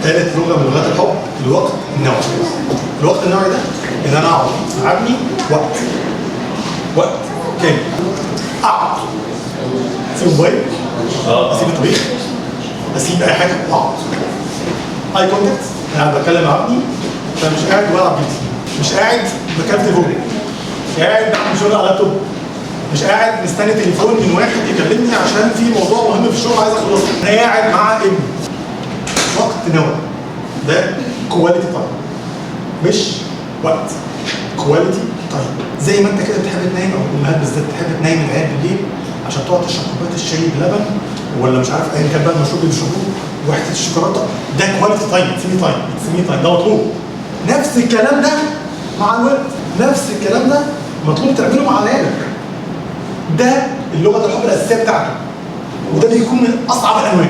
ثالث لغه من لغات الحب الوقت النوعي. الوقت النوعي ده ان انا اقعد ابني وقت كامل، اقعد اسيب موبايل، اسيب الطبيخ، اسيب اي حاجه واقعد. اي كونتاكت، انا قاعد بتكلم مع ابني فمش قاعد بلعب فيديو، مش قاعد بكلم تليفون، مش قاعد بعمل شغل على اللابتوب، مش قاعد مستني تليفون من واحد يكلمني عشان في موضوع مهم في الشغل عايز اخلصه، انا قاعد مع ابني. وقت نوعي ده كواليتي تايم، مش وقت، كواليتي تايم. زي ما انت كده بتحب تنام، او الامهات بالذات بتحب تنام العيال بالليل عشان تقعد تشرب كوبايه الشاي بلبن ولا مش عارف ايا كان بقى المشروب اللي بيشربوه وحته الشوكولاته، ده كواليتي تايم، اتس مي تايم، ده مطلوب. نفس الكلام ده مع الوقت، نفس الكلام ده مطلوب تعمله مع عيالك. ده اللغه الحب الاساسيه بتاعته، وده بيكون من اصعب الانواع.